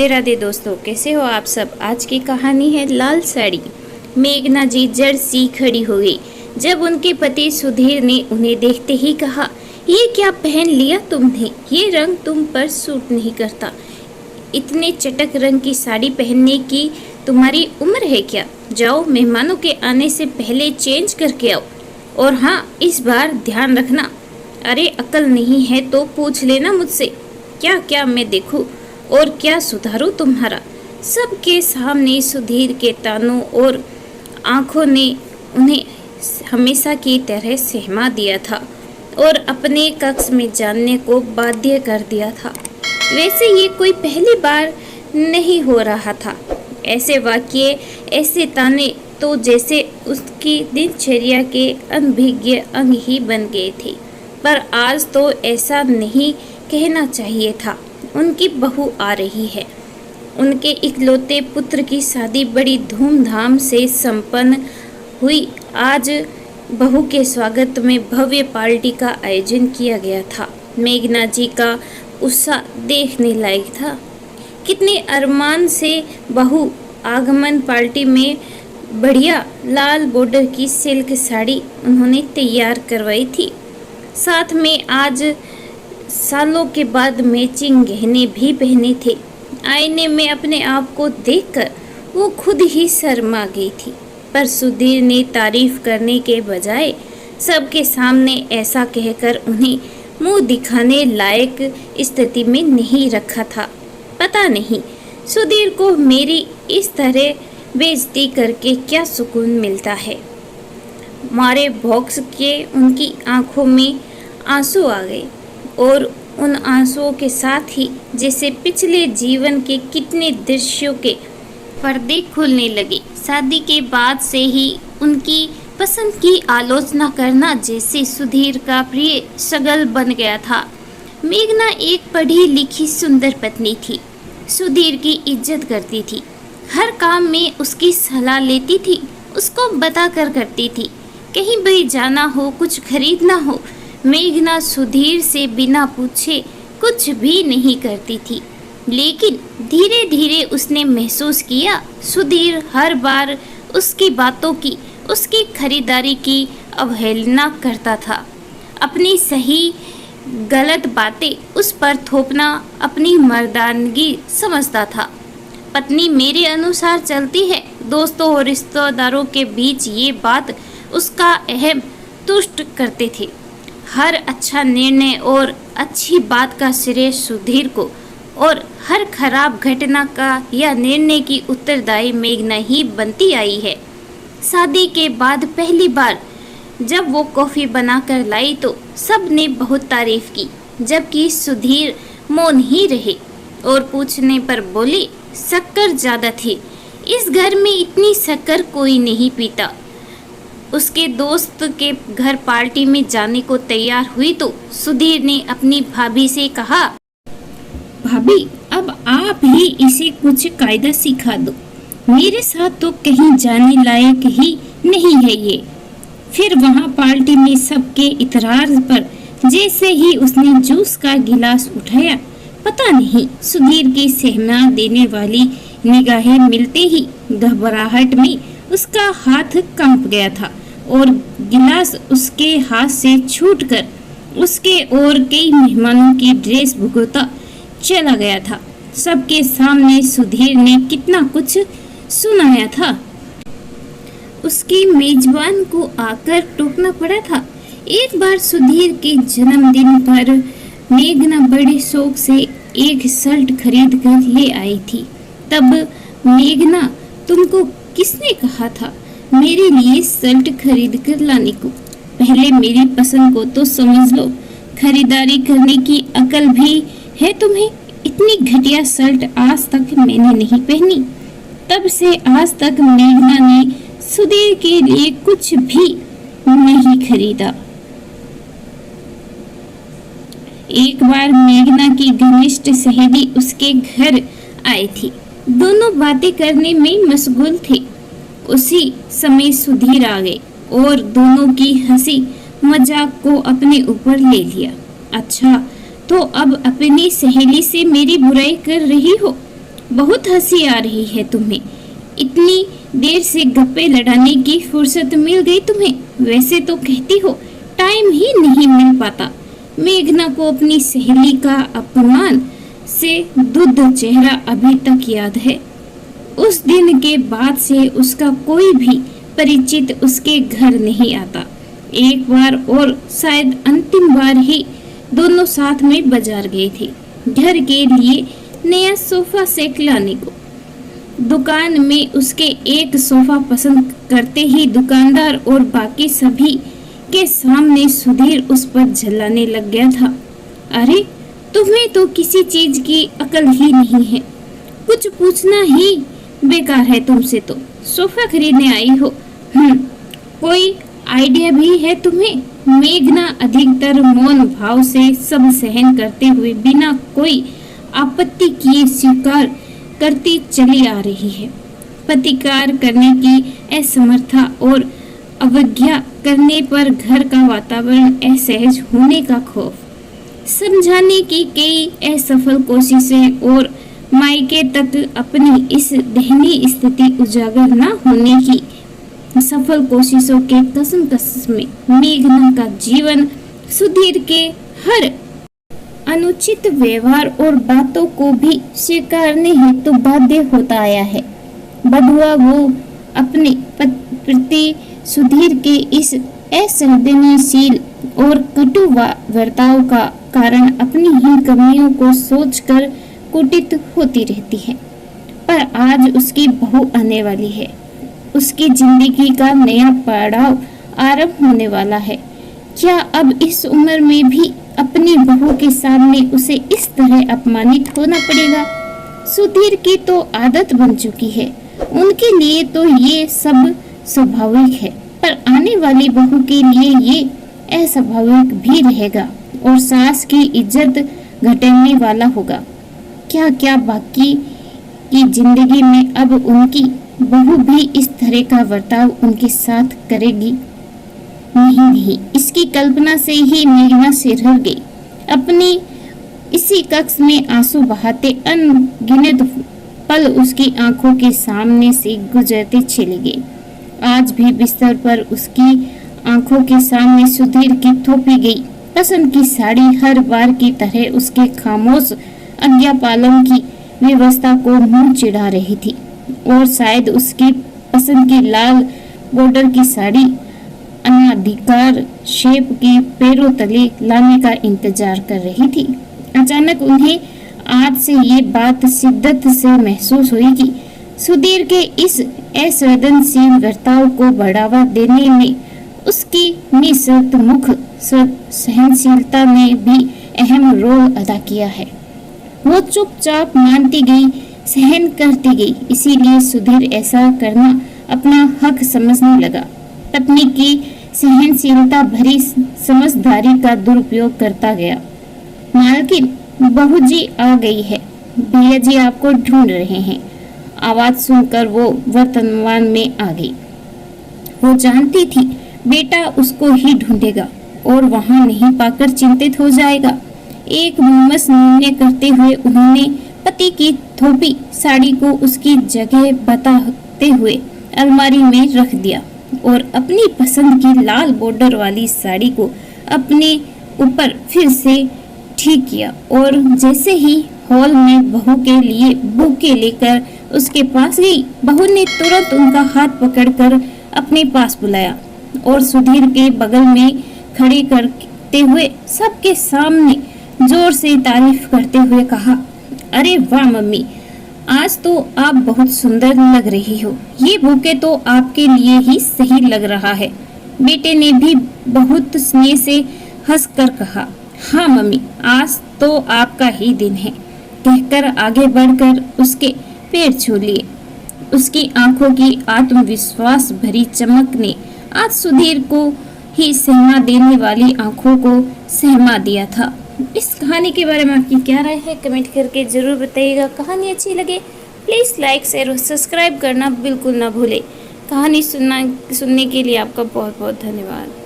राधे दोस्तों, कैसे हो आप सब। आज की कहानी है लाल साड़ी। मेघना जी जड़ सी खड़ी हो गई जब उनके पति सुधीर ने उन्हें देखते ही कहा, ये क्या पहन लिया तुमने, ये रंग तुम पर सूट नहीं करता। इतने चटक रंग की साड़ी पहनने की तुम्हारी उम्र है क्या। जाओ मेहमानों के आने से पहले चेंज करके आओ। और हाँ, इस बार ध्यान रखना। अरे अकल नहीं है तो पूछ लेना मुझसे, क्या क्या मैं देखूं और क्या सुधारूं तुम्हारा। सबके सामने सुधीर के तानों और आंखों ने उन्हें हमेशा की तरह सहमा दिया था और अपने कक्ष में जानने को बाध्य कर दिया था। वैसे ये कोई पहली बार नहीं हो रहा था। ऐसे वाक्य, ऐसे ताने तो जैसे उसकी दिनचर्या के अनभिज्ञ अंग ही बन गए थे। पर आज तो ऐसा नहीं कहना चाहिए था। उनकी बहू आ रही है। उनके इकलौते पुत्र की शादी बड़ी धूमधाम से संपन्न हुई। आज बहू के स्वागत में भव्य पार्टी का आयोजन किया गया था। मेघना जी का उत्साह देखने लायक था। कितने अरमान से बहू आगमन पार्टी में बढ़िया लाल बॉर्डर की सिल्क साड़ी उन्होंने तैयार करवाई थी। साथ में आज सालों के बाद मैचिंग गहने भी पहने थे। आईने में अपने आप को देखकर वो खुद ही शर्मा गई थी। पर सुधीर ने तारीफ करने के बजाय सबके सामने ऐसा कहकर उन्हें मुंह दिखाने लायक स्थिति में नहीं रखा था। पता नहीं सुधीर को मेरी इस तरह बेइज्जती करके क्या सुकून मिलता है। मारे भौंक के उनकी आंखों में आंसू आ गए और उन आंसुओं के साथ ही जैसे पिछले जीवन के कितने दृश्यों के पर्दे खुलने लगे। शादी के बाद से ही उनकी पसंद की आलोचना करना जैसे सुधीर का प्रिय शगल बन गया था। मेघना एक पढ़ी लिखी सुंदर पत्नी थी। सुधीर की इज्जत करती थी, हर काम में उसकी सलाह लेती थी, उसको बता कर करती थी। कहीं भी जाना हो, कुछ खरीदना हो, मेघना सुधीर से बिना पूछे कुछ भी नहीं करती थी। लेकिन धीरे धीरे उसने महसूस किया सुधीर हर बार उसकी बातों की, उसकी खरीदारी की अवहेलना करता था। अपनी सही गलत बातें उस पर थोपना अपनी मर्दानगी समझता था। पत्नी मेरे अनुसार चलती है। दोस्तों और रिश्तेदारों के बीच ये बात उसका अहम तुष्ट करते थे। हर अच्छा निर्णय और अच्छी बात का श्रेय सुधीर को और हर खराब घटना का या निर्णय की उत्तरदायी मेघना ही बनती आई है। शादी के बाद पहली बार जब वो कॉफ़ी बनाकर लाई तो सब ने बहुत तारीफ की, जबकि सुधीर मौन ही रहे और पूछने पर बोले, शक्कर ज़्यादा थी, इस घर में इतनी शक्कर कोई नहीं पीता। उसके दोस्त के घर पार्टी में जाने को तैयार हुई तो सुधीर ने अपनी भाभी से कहा, भाभी अब आप ही इसे कुछ कायदा सिखा दो, मेरे साथ तो कहीं जाने लायक ही नहीं है ये। फिर वहाँ पार्टी में सबके इतरार पर जैसे ही उसने जूस का गिलास उठाया, पता नहीं सुधीर की सहमा देने वाली निगाहें मिलते ही घबराहट में उसका हाथ कंप गया था और गिलास उसके हाथ से छूटकर उसके और कई मेहमानों की ड्रेस भुगता चला गया था। सबके सामने सुधीर ने कितना कुछ सुनाया था। उसके मेजबान को आकर टोकना पड़ा था। एक बार सुधीर के जन्मदिन पर मेघना बड़े शौक से एक शर्ट खरीद कर ले आई थी। तब मेघना, तुमको किसने कहा था मेरे लिए शर्ट खरीद कर लाने को? पहले मेरी पसंद को तो समझ लो, खरीदारी करने की अकल भी है तुम्हें? इतनी घटिया शर्ट आज तक मैंने नहीं पहनी। तब से आज तक मेघना ने सुधीर के लिए कुछ भी नहीं खरीदा। एक बार मेघना की घनिष्ठ सहेली उसके घर आई थी। दोनों बातें करने में मशगूल थे। उसी समय सुधीर आ गए और दोनों की हंसी मजाक को अपने ऊपर ले लिया। अच्छा, तो अब अपनी सहेली से मेरी बुराई कर रही हो? बहुत हंसी आ रही है तुम्हें। इतनी देर से गप्पे लड़ाने की फुर्सत मिल गई तुम्हें। वैसे तो कहती हो टाइम ही नहीं मिल पाता। मेघना को अपनी सहेली का अपमान से दुध चेहरा अभी तक याद है। उस दिन के बाद से उसका कोई भी परिचित उसके घर नहीं आता। एक बार और शायद अंतिम बार ही दोनों साथ में बाजार गए थे घर के लिए नया सोफा सेट लाने को। दुकान में उसके एक सोफा पसंद करते ही दुकानदार और बाकी सभी के सामने सुधीर उस पर झल्लाने लग गया था। अरे तुम्हें तो किसी चीज की अकल ही नहीं है, कुछ पूछना ही बेकार है तुमसे। तो सोफा खरीदने आई हो, कोई आइडिया भी है तुम्हें? मेघना अधिकतर मौन भाव से सब सहन करते हुए बिना कोई आपत्ति किए स्वीकार करती चली आ रही है। प्रतिकार करने की असमर्थता और अवज्ञा करने पर घर का वातावरण असहज होने का खौफ, समझाने की कई असफल कोशिशें और मायके तक अपनी इस दयनीय स्थिति उजागर न होने की सफल कोशिशों के कसम में मेघना का जीवन सुधीर के हर अनुचित व्यवहार और बातों को भी स्वीकारने हेतु बाध्य होता आया है। बधुआ वो अपने प्रति सुधीर के इस असंवेदनशील और कटु वर्ताव का कारण अपनी ही कमियों को सोचकर कुटित होती रहती है। पर आज उसकी बहू आने वाली है, उसकी जिंदगी का नया पड़ाव आरंभ होने वाला है। क्या अब इस उम्र में भी अपनी बहू के सामने उसे इस तरह अपमानित होना पड़ेगा? सुधीर की तो आदत बन चुकी है, उनके लिए तो ये सब स्वाभाविक है, पर आने वाली बहू के लिए ये अस्वाभाविक भी रहेगा और सास की इज्जत घटाने वाला होगा। क्या क्या बाकी की जिंदगी में अब उनकी बहू भी इस तरह का बर्ताव उनके साथ करेगी? नहीं, इसकी कल्पना से ही मेघना सिर हिल गई। अपनी इसी कक्ष में आंसू बहाते अनगिनत पल उसकी आंखों के सामने से गुजरते चले गए। आज भी बिस्तर पर उसकी आंखों के सामने सुधीर की थोपी गई पसंद की साड़ी हर बार की तरह उसके खामोश आज्ञा पालन की व्यवस्था को मुंह चिढ़ा रही थी और शायद उसकी पसंद की लाल बॉर्डर की साड़ी अनाधिकार शेप के पैरों तले लाने का इंतजार कर रही थी। अचानक उन्हें आज से ये बात शिद्दत से महसूस हुई कि सुधीर के इस असंवेदनशील बर्ताव को बढ़ावा देने में उसकी निःशर्त मुख सहनशीलता ने भी अहम रोल अदा किया है। वो चुपचाप मानती गई, सहन करती गई, इसीलिए सुधीर ऐसा करना अपना हक समझने लगा। पत्नी की सहनशीलता भरी समझदारी का दुरुपयोग करता गया। मालकिन, बहू जी आ गई है, भैया जी आपको ढूंढ रहे हैं। आवाज सुनकर वो वर्तमान में आ गई। वो जानती थी बेटा उसको ही ढूंढेगा और वहां नहीं पाकर चिंतित हो जाएगा। एक मुमस निर्णय करते हुए उन्होंने पति की थोपी साड़ी को उसकी जगह बताते हुए अलमारी में रख दिया और अपनी पसंद की लाल बॉर्डर वाली साड़ी को अपने ऊपर फिर से ठीक किया और जैसे ही हॉल में बहू के लिए बुके लेकर उसके पास गई, बहू ने तुरंत उनका हाथ पकड़कर अपने पास बुलाया और सुधीर के बगल में खड़े करते हुए सबके सामने जोर से तारीफ करते हुए कहा, अरे वाह मम्मी, आज तो आप बहुत सुंदर लग रही हो। ये बुके तो आपके लिए ही सही लग रहा है। बेटे ने भी बहुत स्नेह से हंसकर कहा, हाँ मम्मी, आज तो आपका ही दिन है, कहकर आगे बढ़कर उसके पैर छू लिए। उसकी आंखों की आत्मविश्वास भरी चमक ने आज सुधीर को ही सहमा देने वाली आंखों को सहमा दिया था। इस कहानी के बारे में आपकी क्या राय है, कमेंट करके जरूर बताइएगा। कहानी अच्छी लगे प्लीज़ लाइक शेयर और सब्सक्राइब करना बिल्कुल ना भूलें। कहानी सुनने के लिए आपका बहुत बहुत धन्यवाद।